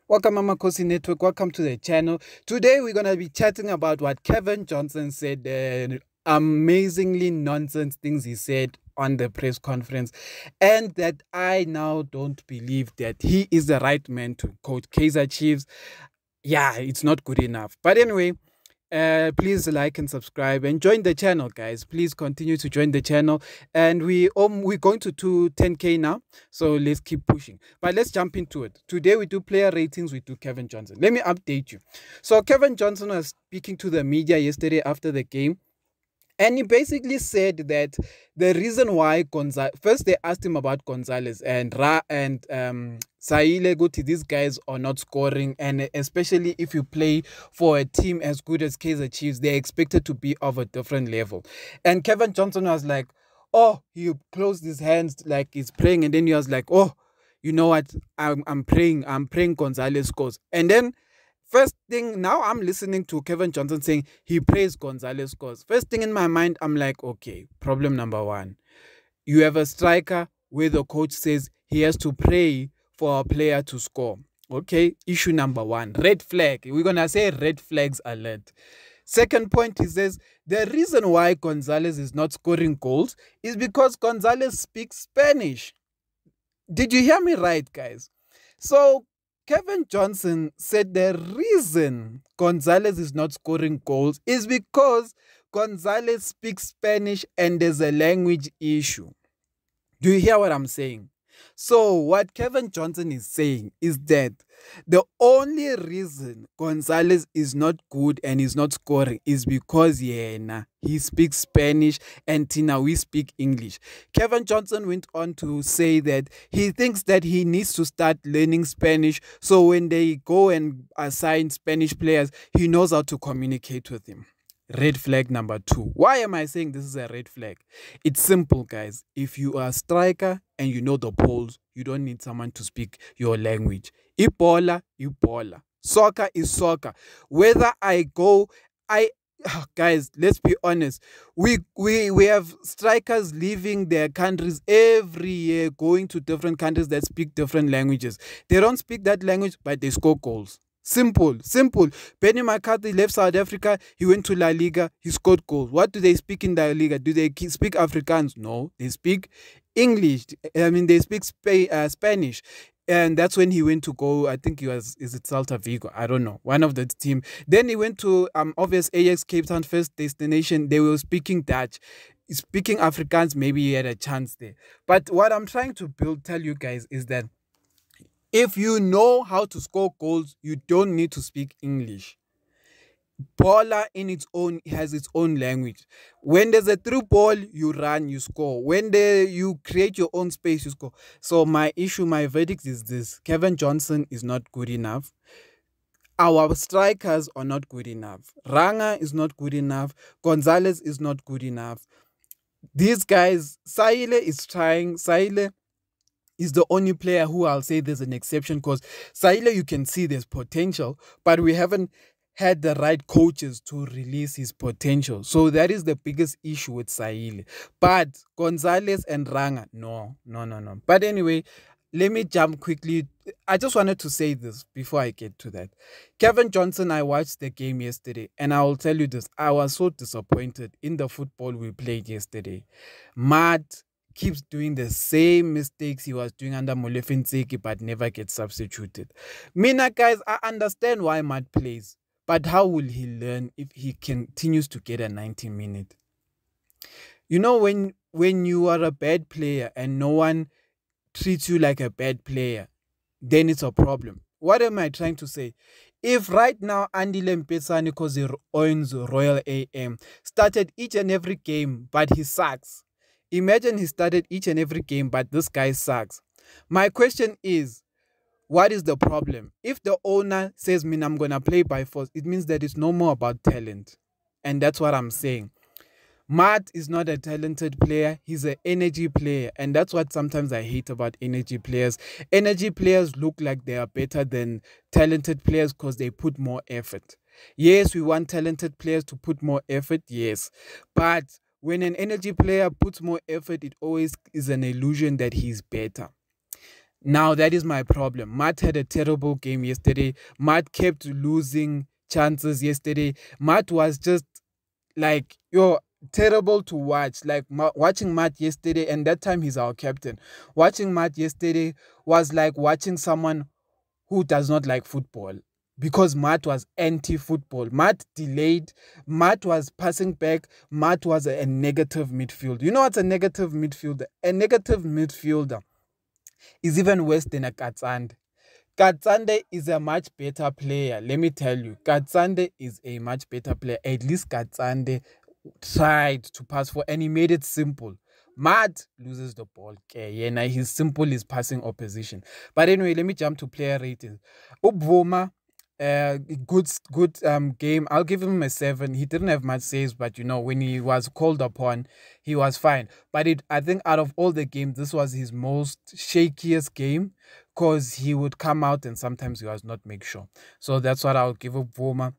Welcome, Amakhosi Network. Welcome to the channel. Today, we're going to be chatting about what Cavin Johnson said, the amazingly nonsense things he said on the press conference, and that I now don't believe that he is the right man to coach Kaizer Chiefs. Yeah, it's not good enough. But anyway, please like and subscribe and join the channel, guys. Please continue to join the channel, and we're going to 10K now, so let's keep pushing. But let's jump into it. Today we do player ratings. We do Cavin Johnson. Let me update you. So Cavin Johnson was speaking to the media yesterday after the game. And he basically said that the reason why first they asked him about Gonzalez and Saile Guti, these guys are not scoring, and especially if you play for a team as good as Kaizer Chiefs, they're expected to be of a different level. And Cavin Johnson was like, oh, he closed his hands like he's praying, and then he was like, oh, you know what, I'm praying Gonzalez scores. And then first thing, now I'm listening to Cavin Johnson saying he praised Gonzalez scores. First thing in my mind, I'm like, okay, problem number one. You have a striker where the coach says he has to pray for a player to score. Okay, issue number one. Red flag. We're going to say red flags alert. Second point, he says the reason why Gonzalez is not scoring goals is because Gonzalez speaks Spanish. Did you hear me right, guys? So Cavin Johnson said the reason Gonzalez is not scoring goals is because Gonzalez speaks Spanish and there's a language issue. Do you hear what I'm saying? So what Cavin Johnson is saying is that the only reason Gonzalez is not good and is not scoring is because he speaks Spanish and Tina, we speak English. Cavin Johnson went on to say that he thinks that he needs to start learning Spanish, so when they go and assign Spanish players, he knows how to communicate with him. Red flag number two. Why am I saying this is a red flag? It's simple, guys. If you are a striker and you know the polls, you don't need someone to speak your language. Ibola. Soccer is soccer. Whether guys, let's be honest. We have strikers leaving their countries every year, going to different countries that speak different languages. They don't speak that language, but they score goals. Simple. Benny McCarthy left South Africa. He went to La Liga. He scored goals. What do they speak in La Liga? Do they speak Afrikaans? No, they speak English. I mean, they speak Spanish. And that's when he went to go. I think is it Celta Vigo? I don't know. One of the team. Then he went to obvious Ajax Cape Town, first destination. They were speaking Dutch. Speaking Afrikaans, maybe he had a chance there. But what I'm trying to tell you guys is that if you know how to score goals, you don't need to speak English. Baller in its own has its own language. When there's a through ball, you run, you score. When you create your own space, you score. So my verdict is this: Cavin Johnson is not good enough. Our strikers are not good enough. Ranga is not good enough. Gonzalez is not good enough. These guys, Saile is trying. Saile is the only player who I'll say there's an exception, because Saile, you can see there's potential, but we haven't had the right coaches to release his potential. So that is the biggest issue with Saile. But Gonzalez and Ranga, no. But anyway, let me jump quickly. I just wanted to say this before I get to that. Cavin Johnson, I watched the game yesterday, and I will tell you this. I was so disappointed in the football we played yesterday. Matt keeps doing the same mistakes he was doing under Molefe Ntseki, but never gets substituted. Mina, guys, I understand why Matt plays, but how will he learn if he continues to get a 90-minute? You know, when you are a bad player and no one treats you like a bad player, then it's a problem. What am I trying to say? If right now Andile Mpesane, because he owns Royal AM, started each and every game, but he sucks. Imagine he started each and every game, but this guy sucks. My question is, what is the problem? If the owner says, I'm going to play by force, it means that it's no more about talent. And that's what I'm saying. Matt is not a talented player. He's an energy player. And that's what sometimes I hate about energy players. Energy players look like they are better than talented players because they put more effort. Yes, we want talented players to put more effort, yes. But when an energy player puts more effort, it always is an illusion that he's better. Now that is my problem. Matt had a terrible game yesterday. Matt kept losing chances yesterday. Matt was just like, yo, terrible to watch. Like watching Matt yesterday, and that time he's our captain. Watching Matt yesterday was like watching someone who does not like football, because Matt was anti-football. Matt delayed. Matt was passing back. Matt was a negative midfielder. You know what's a negative midfielder? A negative midfielder is even worse than a Katsande. Katsande is a much better player. Let me tell you, Katsande is a much better player. At least Katsande tried to pass for, and he made it simple. Matt loses the ball. Okay, yeah, now his simple is passing opposition. But anyway, let me jump to player ratings. Ubvuma, good game. I'll give him a 7. He didn't have much saves, but when he was called upon, he was fine. But I think out of all the games, this was his most shakiest game, because he would come out and sometimes he was not make sure. So that's what I'll give Ubvuma.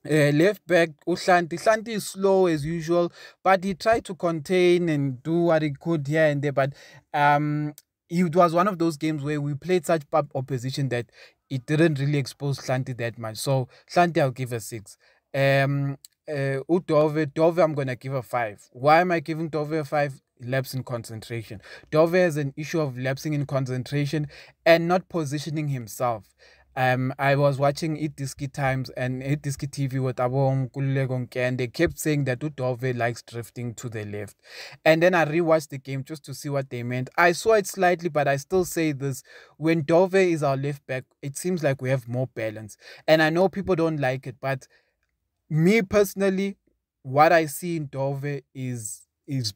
Left back Uhlanti is slow as usual, but he tried to contain and do what he could here and there. But it was one of those games where we played such opposition that it didn't really expose Hlanti that much. So Hlanti, I'll give a 6. Dove, I'm gonna give a 5. Why am I giving Dove a 5? Lapse in concentration. Dove has an issue of lapsing in concentration and not positioning himself. I was watching Itiski Times and Itiski TV with Abong Kullegonke, and they kept saying that Udove likes drifting to the left. And then I rewatched the game just to see what they meant. I saw it slightly, but I still say this. When Dove is our left back, it seems like we have more balance. And I know people don't like it, but me personally, what I see in Dove is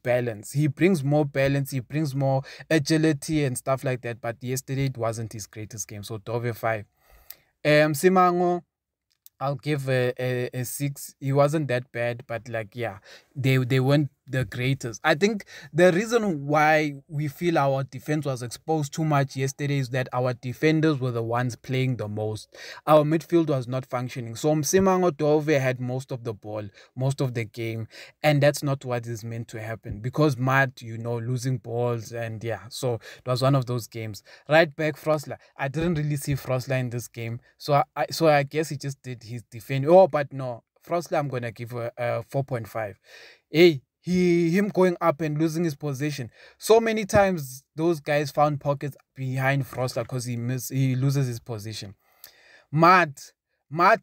balance. He brings more balance, he brings more agility and stuff like that. But yesterday it wasn't his greatest game. So Dove 5. Simango, I'll give a 6. He wasn't that bad, but like, yeah, they weren't the greatest. I think the reason why we feel our defense was exposed too much yesterday is that our defenders were the ones playing the most. Our midfield was not functioning. So Msimango Dove had most of the ball, most of the game, and that's not what is meant to happen, because Matt, losing balls, and yeah, so it was one of those games. Right back Frosler, I didn't really see Frosler in this game, so I guess he just did his defend. Oh, but no, Frosler, I'm gonna give a 4.5. Hey, him going up and losing his position. So many times those guys found pockets behind Frosler because he loses his position. Matt,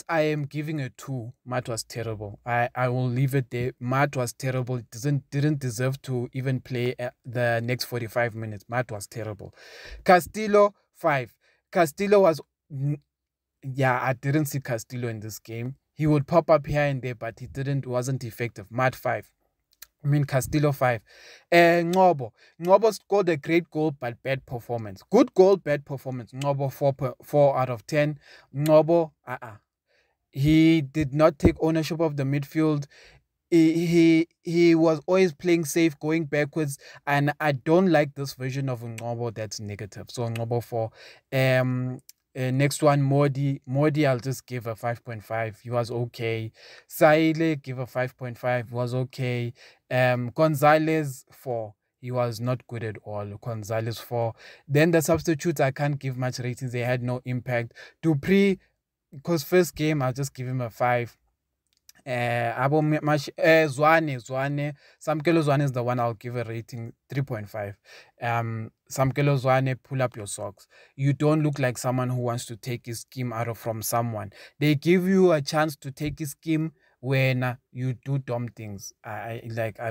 I am giving a 2. Matt was terrible. I will leave it there. Matt was terrible. Didn't deserve to even play the next 45 minutes. Matt was terrible. Castillo 5. Castillo was, yeah, I didn't see Castillo in this game. He would pop up here and there, but wasn't effective. Matt 5. Castillo 5. Ngobo scored a great goal, but bad performance. Good goal, bad performance. Ngobo 4 out of 10. Ngobo, he did not take ownership of the midfield. He was always playing safe, going backwards, and I don't like this version of Ngobo that's negative. So Ngobo 4. Next one, Modi, I'll just give a 5.5. He was okay. Saile, give a 5.5. Was okay. Gonzalez 4. He was not good at all. Gonzalez 4. Then the substitutes, I can't give much ratings. They had no impact. Dupree, because first game, I'll just give him a 5. Zwane Samkelo Zwane is the one I'll give a rating 3.5. Samkelo Zwane, pull up your socks. You don't look like someone who wants to take his scheme out from someone. They give you a chance to take his scheme when you do dumb things. I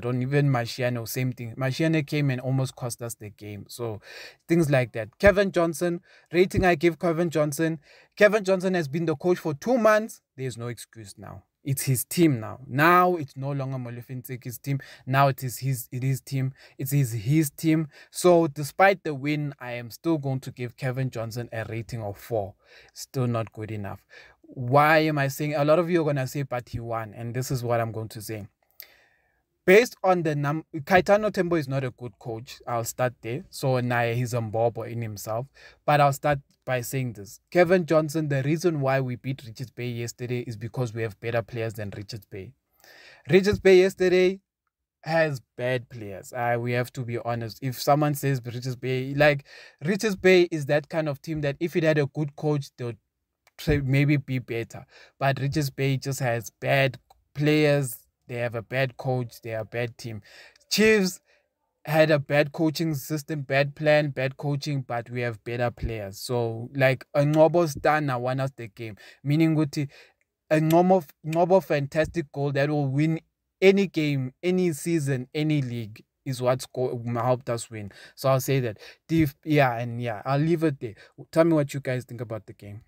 don't even Mashiane, same thing. Mashiane came and almost cost us the game. So things like that. Cavin Johnson, rating I give Cavin Johnson. Cavin Johnson has been the coach for 2 months. There's no excuse now. It's his team now. Now it's no longer Molefintek's team. Now it is his team. It is his team. So despite the win, I am still going to give Cavin Johnson a rating of 4. Still not good enough. Why am I saying? A lot of you are gonna say, but he won, and this is what I'm going to say. Based on the Kaitano Tembo is not a good coach. I'll start there. So Naya, he's a mbobo in himself. But I'll start by saying this. Cavin Johnson, the reason why we beat Richards Bay yesterday is because we have better players than Richards Bay. Richards Bay yesterday, has bad players. We have to be honest. If someone says Richards Bay, like Richards Bay is that kind of team that if it had a good coach, they'll maybe be better. But Richards Bay just has bad players. They have a bad coach. They are a bad team. Chiefs had a bad coaching system, bad plan, bad coaching, but we have better players. So like a Ngobo Stana won us the game. Meaning Guti a normal fantastic goal that will win any game, any season, any league is what's helped us win. So I'll say that. Yeah, and yeah, I'll leave it there. Tell me what you guys think about the game.